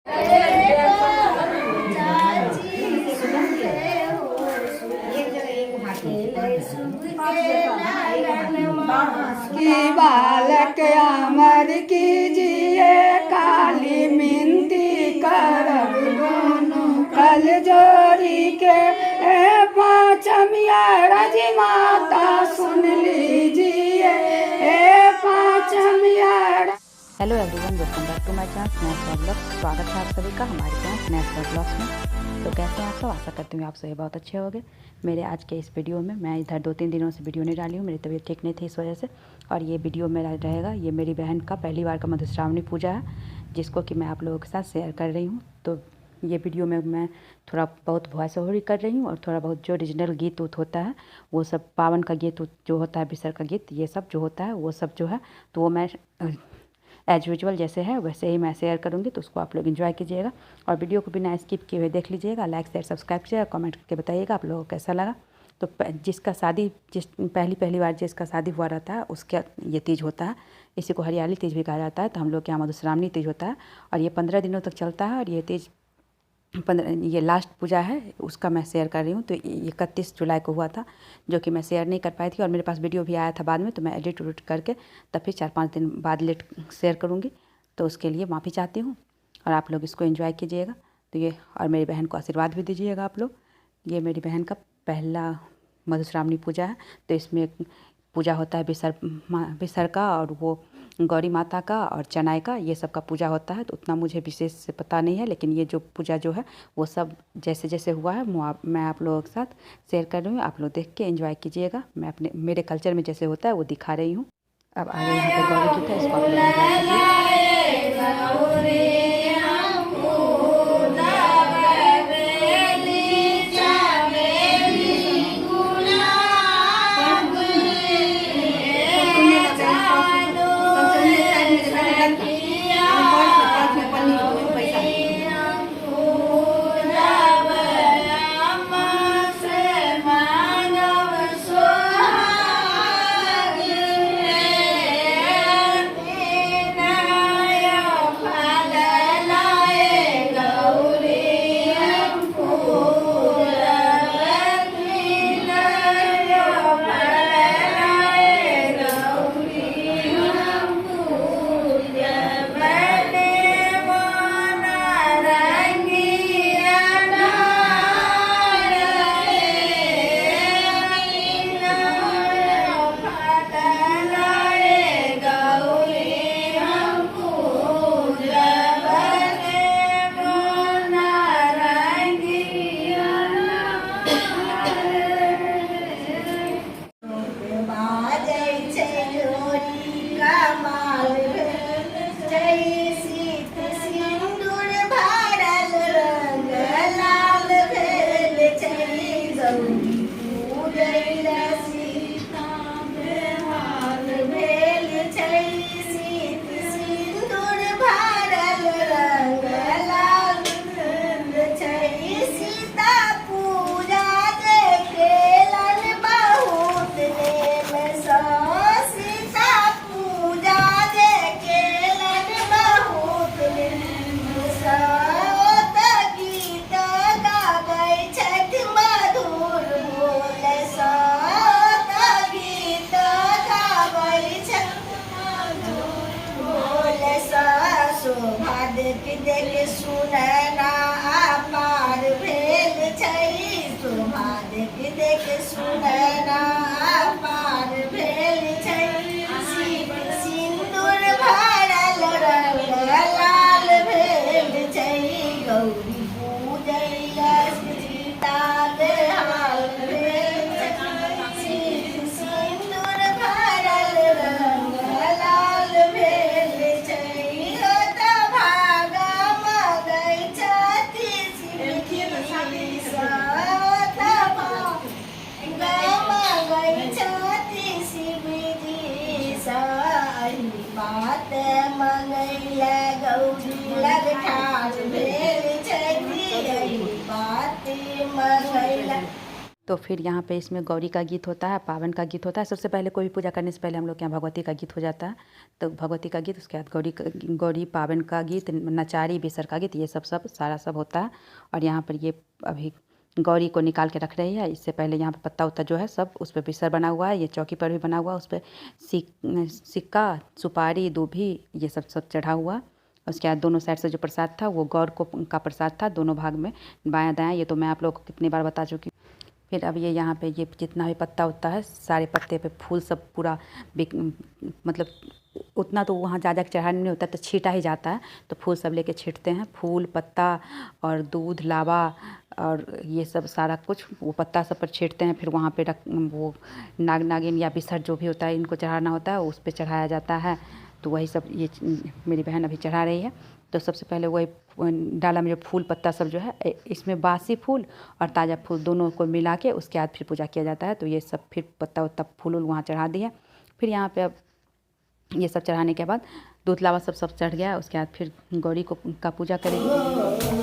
कि बालक अमर कीजिए काली मिनती करब दोनों कल जोड़ी के पाँचमिया रज माता सुन लीजिए पाँचमिया। Hello everyone, welcome back to my channel snacks blog. स्वागत है आप सभी का हमारे चैनल स्नैक्स ब्लॉग्स में। तो कैसे हैं आप सब? आशा करती हूँ आप सभी बहुत अच्छे होंगे। मेरे आज के इस वीडियो में मैं इधर 2-3 दिनों से वीडियो नहीं डाली हूँ, मेरी तबीयत ठीक नहीं थी इस वजह से। और ये वीडियो मेरा रहेगा, ये मेरी बहन का पहली बार का मधुश्रावणी पूजा है, जिसको कि मैं आप लोगों के साथ शेयर कर रही हूँ। तो ये वीडियो में मैं थोड़ा बहुत वॉइस ओवर कर रही हूँ और थोड़ा बहुत जो ओरिजिनल गीत उत होता है वो सब, पावन का गीत जो होता है, बिसर का गीत, ये सब जो होता है वो सब जो है तो वो मैं एज यूजुअल जैसे है वैसे ही मैं शेयर करूँगी। तो उसको आप लोग एंजॉय कीजिएगा और वीडियो को बिना स्किप किए हुए देख लीजिएगा। लाइक शेयर सब्सक्राइब कीजिएगा, कमेंट करके बताइएगा आप लोगों को कैसा लगा। तो जिसका शादी पहली बार जिसका शादी हुआ रहता है उसका ये तीज होता है, इसी को हरियाली तीज भी कहा जाता है। तो हम लोग के यहाँ मधुश्रावणी तीज होता है और ये 15 दिनों तक चलता है। और ये तीज ये लास्ट पूजा है, उसका मैं शेयर कर रही हूँ। तो 31 जुलाई को हुआ था, जो कि मैं शेयर नहीं कर पाई थी और मेरे पास वीडियो भी आया था बाद में, तो मैं एडिट उडिट करके तब फिर 4-5 दिन बाद लेट शेयर करूँगी। तो उसके लिए माफ़ी चाहती हूँ और आप लोग इसको एंजॉय कीजिएगा। तो ये और मेरी बहन को आशीर्वाद भी दीजिएगा आप लोग। ये मेरी बहन का पहला मधुश्रावणी पूजा है। तो इसमें पूजा होता है बिसर का और वो गौरी माता का और चनाई का, ये सब का पूजा होता है। तो उतना मुझे विशेष से पता नहीं है, लेकिन ये जो पूजा जो है वो सब जैसे जैसे हुआ है मैं आप लोगों के साथ शेयर कर रही हूँ। आप लोग देख के एंजॉय कीजिएगा। मैं मेरे कल्चर में जैसे होता है वो दिखा रही हूँ। अब आगे यहाँ पे गौरी गीत है, इसको आप लोग एंजॉय कीजिए। देख सुनना पार भेल छै, शोभा देख सुनना पार भेल छै। सिंदूर भरल रंग लाल भेल छै, गौरी पूजैया सीता हाल भेल छै। सिंदूर भरल रंग लाल भेल छै, बात मंगैला गौरी लग ठाढ़ भेल छै, बात मंगैला। तो फिर यहाँ पे इसमें गौरी का गीत होता है, पावन का गीत होता है। सबसे पहले कोई भी पूजा करने से पहले हम लोग के यहाँ भगवती का गीत हो जाता है। तो भगवती का गीत, उसके बाद गौरी पावन का गीत, नचारी बेसर का गीत, ये सब सारा सब होता है। और यहाँ पर ये अभी गौरी को निकाल के रख रही है। इससे पहले यहाँ पे पत्ता उत्ता जो है सब उस पर बिसर बना हुआ है। ये चौकी पर भी बना हुआ है, उस पर सिक्का, सुपारी, दूभी, ये सब चढ़ा हुआ। उसके बाद दोनों साइड से जो प्रसाद था वो गौर को का प्रसाद था, दोनों भाग में बायां दायां। ये तो मैं आप लोगों को कितनी बार बता चुकी हूँ। फिर अब ये यहाँ पे ये जितना भी पत्ता होता है, सारे पत्ते पे फूल सब पूरा मतलब उतना तो वहाँ ज़्यादा चढ़ाने नहीं होता, तो छीटा ही जाता है। तो फूल सब लेके छीटते हैं, फूल, पत्ता और दूध, लावा और ये सब सारा कुछ वो पत्ता सब पर छीटते हैं। फिर वहाँ पे वो नाग नागिन या बिसर जो भी होता है इनको चढ़ाना होता है, उस पर चढ़ाया जाता है। तो वही सब ये मेरी बहन अभी चढ़ा रही है। तो सबसे पहले वही डाला में जो फूल पत्ता सब जो है, इसमें बासी फूल और ताज़ा फूल दोनों को मिला के उसके बाद फिर पूजा किया जाता है। तो ये सब फिर पत्ता उत्ता फूल वहाँ चढ़ा दिया। फिर यहाँ पे अब ये सब चढ़ाने के बाद दूध लावा सब चढ़ गया। उसके बाद फिर गौरी को का पूजा करेंगे।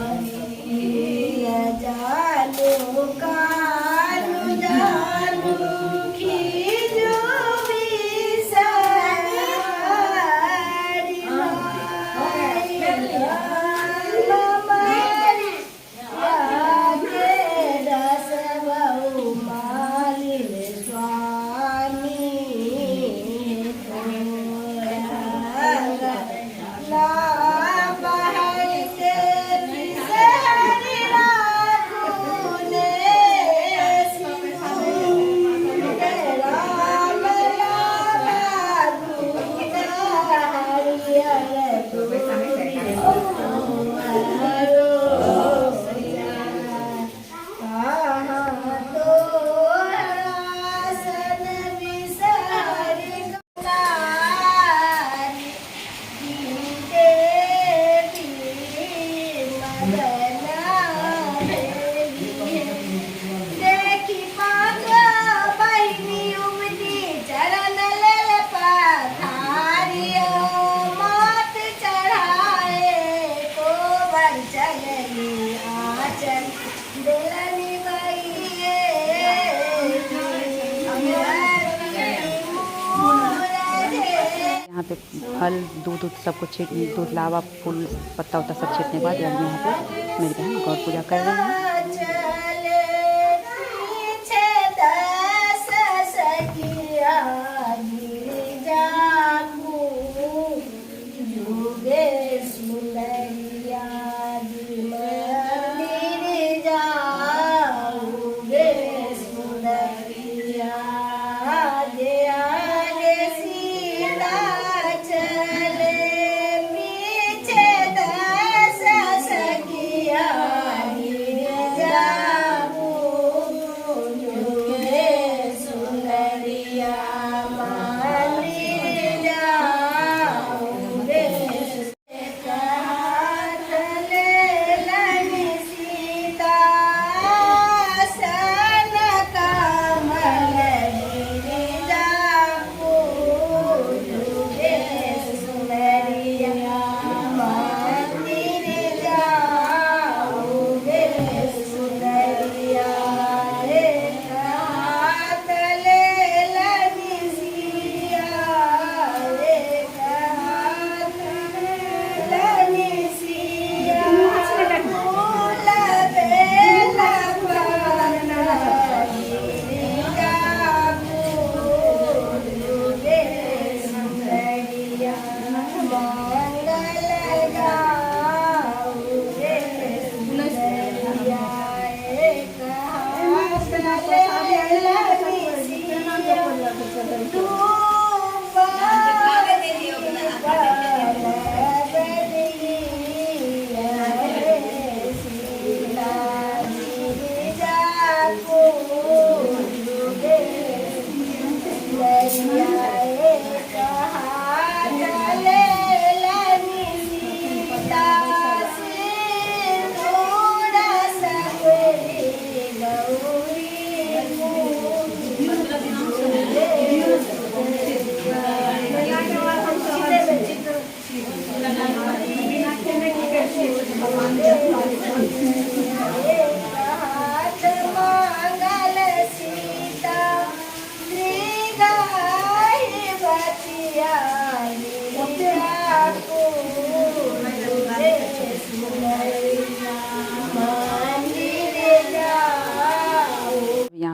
यहाँ पे फल दूध सब कुछ दूध लावा फूल पत्ता उत्ता सब छीटने के बाद यहाँ पे मेरी बहन गौर पूजा कर रही है।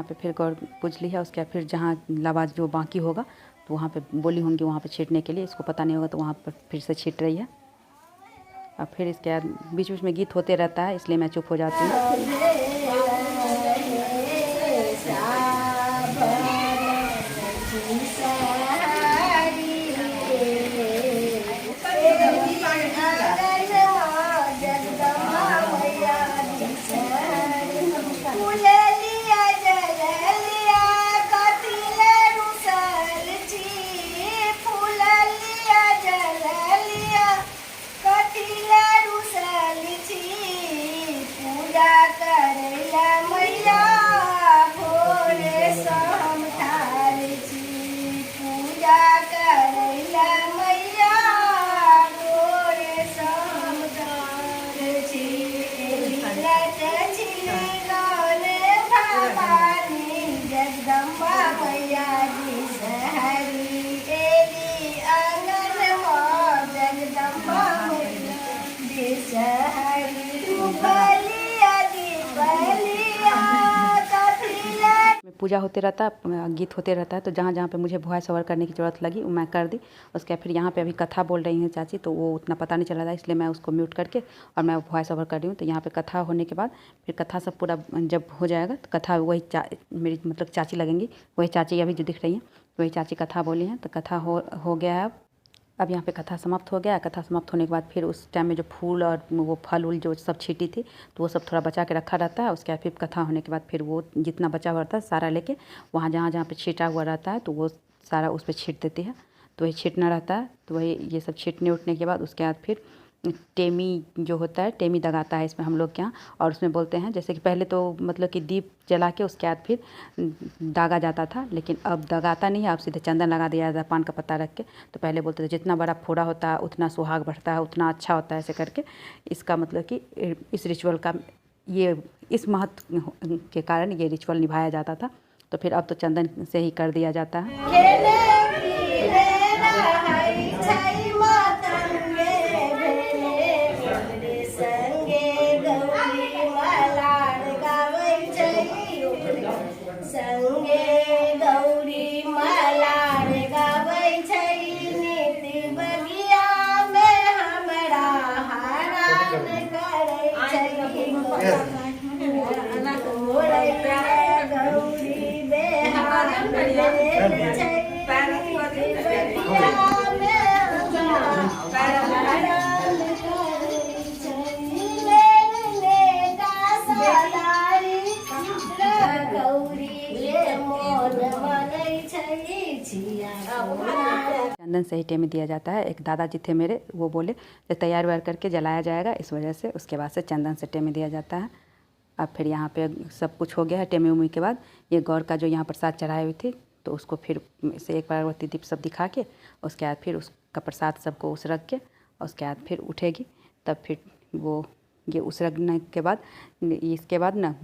पे फिर गौर पूज ली है। उसके बाद फिर जहाँ लवाज जो बाकी होगा तो वहाँ पे बोली होंगी वहाँ पे छींटने के लिए, इसको पता नहीं होगा तो वहाँ पर फिर से छींट रही है। और फिर इसके बाद बीच बीच में गीत होते रहता है, इसलिए मैं चुप हो जाती हूँ। पूजा होते रहता है, गीत होते रहता है, तो जहाँ जहाँ पे मुझे वॉइस ओवर करने की ज़रूरत लगी वो मैं कर दी। उसके बाद फिर यहाँ पे अभी कथा बोल रही हैं चाची, तो वो उतना पता नहीं चला था, इसलिए मैं उसको म्यूट करके और मैं वॉइस ओवर कर रही हूँ। तो यहाँ पे कथा होने के बाद फिर कथा सब पूरा जब हो जाएगा तो कथा वही मेरी मतलब चाची लगेंगी, वही चाची अभी जो दिख रही हैं वही चाची कथा बोली हैं। तो कथा हो गया है। अब यहाँ पे कथा समाप्त हो गया। कथा समाप्त होने के बाद फिर उस टाइम में जो फूल और वो फल उल जो सब छीटी थी तो वो सब थोड़ा बचा के रखा रहता है। उसके बाद फिर कथा होने के बाद फिर वो जितना बचा हुआ रहता है सारा लेके वहाँ जहाँ जहाँ पे छीटा हुआ रहता है तो वो सारा उस पर छीट देती है। तो वही छीटना रहता है। तो वही ये सब छीटने उठने के बाद उसके बाद फिर टेमी जो होता है, टेमी दगाता है इसमें हम लोग के यहाँ। और उसमें बोलते हैं जैसे कि पहले तो मतलब कि दीप जला के उसके बाद फिर दागा जाता था, लेकिन अब दगाता नहीं है, अब सीधे चंदन लगा दिया जाता है पान का पत्ता रख के। तो पहले बोलते थे जितना बड़ा फोड़ा होता है उतना सुहाग बढ़ता है, उतना अच्छा होता है, ऐसे करके। इसका मतलब कि इस रिचुअल का ये इस महत्व के कारण ये रिचुअल निभाया जाता था। तो फिर अब तो चंदन से ही कर दिया जाता है। चंदन से ही टेमी दिया जाता है। एक दादाजी थे मेरे, वो बोले तो तैयार व्यार करके जलाया जाएगा, इस वजह से उसके बाद से चंदन से टेमी दिया जाता है। अब फिर यहाँ पे सब कुछ हो गया है। टेमी उमी के बाद ये गौर का जो यहाँ प्रसाद चढ़ाई हुई थी तो उसको फिर से एक बार अगरबत्ती दीप सब दिखा के उसके बाद फिर उसका प्रसाद सबको उसरग के उसके बाद फिर उठेगी। तब फिर वो ये उसरगने के बाद इसके बाद ना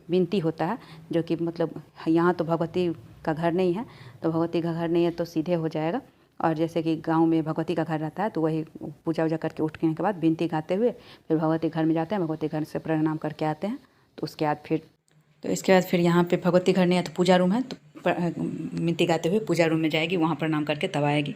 विनती होता है, जो कि मतलब यहाँ तो भगवती का घर नहीं है, तो भगवती का घर नहीं है तो सीधे हो जाएगा। और जैसे कि गांव में भगवती का घर रहता है तो वही पूजा वूजा करके उठने के बाद विनती गाते हुए फिर भगवती घर में जाते हैं, भगवती घर से प्रणाम करके आते हैं। तो उसके बाद फिर इसके बाद फिर यहाँ पे भगवती घर नहीं है तो पूजा रूम है, तो विनती गाते हुए पूजा रूम में जाएगी, वहाँ प्रणाम करके तब आएगी।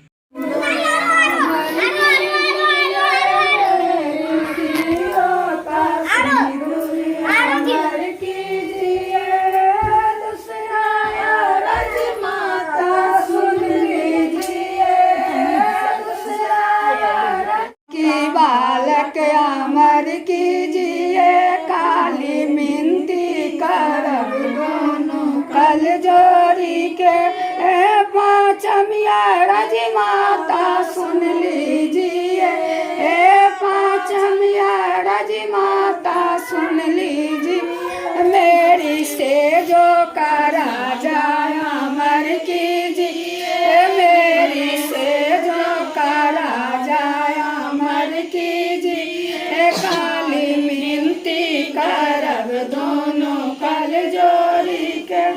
बालक अमर कीजिए, काली मिनती करब दोनों कल जोड़ी के। पाँचमिया रज माता सुन लीजिए, पाँचमिया रज माता सुन लीजिए। मेरी से जो करा जाए अमर कीजिए, मेरी से जो करा जाए अमर कीजिए। काली मिनती करब दोनों कल जोड़ी के।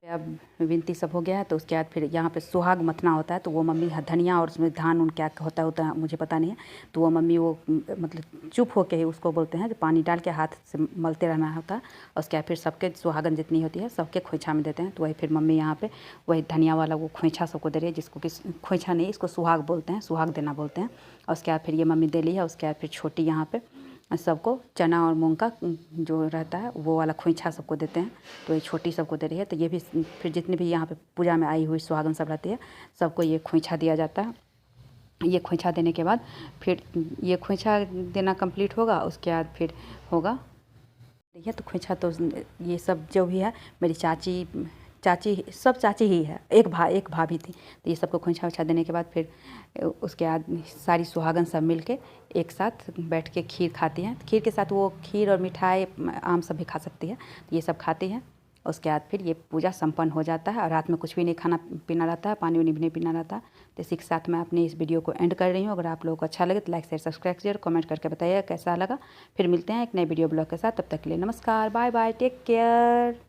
अब विनती सब हो गया है तो उसके बाद फिर यहाँ पे सुहाग मथना होता है। तो वो मम्मी धनिया और उसमें धान उन क्या होता है मुझे पता नहीं है। तो वो मम्मी वो मतलब चुप होके ही उसको बोलते हैं जो पानी डाल के हाथ से मलते रहना होता है। और उसके बाद फिर सबके सुहागन जितनी होती है सबके खोइछा में देते हैं। तो वही फिर मम्मी यहाँ पे वही धनिया वाला वो खोइछा सबको दे रही है, जिसको कि खोइछा नहीं, इसको सुहाग बोलते हैं, सुहाग देना बोलते हैं। और उसके बाद फिर ये मम्मी दे ली है। उसके बाद फिर छोटी यहाँ पे सबको चना और मूंग का जो रहता है वो वाला खोइछा सबको देते हैं। तो ये छोटी सबको दे रही है। तो ये भी फिर जितनी भी यहाँ पे पूजा में आई हुई सुहागन सब रहती है सबको ये खोइछा दिया जाता है। ये खोइछा देने के बाद फिर ये खोइछा देना कंप्लीट होगा। उसके बाद फिर होगा देखिए तो खोइछा तो ये सब जो भी है मेरी चाची सब चाची ही है, एक भाभी थी। तो ये सबको खोइछा उछा देने के बाद फिर उसके बाद सारी सुहागन सब मिल के एक साथ बैठ के खीर खाती हैं। खीर के साथ वो खीर और मिठाई आम सब भी खा सकती है। तो ये सब खाती हैं। उसके बाद फिर ये पूजा संपन्न हो जाता है और रात में कुछ भी नहीं खाना पीना रहता है, पानी वानी भी नहीं पीना रहता। तो इसी के साथ मैं अपनी इस वीडियो को एंड कर रही हूँ। अगर आप लोगों को अच्छा लगे तो लाइक शेयर सब्सक्राइब कीजिए और कमेंट करके बताइए कैसा लगा। फिर मिलते हैं एक नए वीडियो ब्लॉग के साथ। तब तक के लिए नमस्कार, बाय बाय, टेक केयर।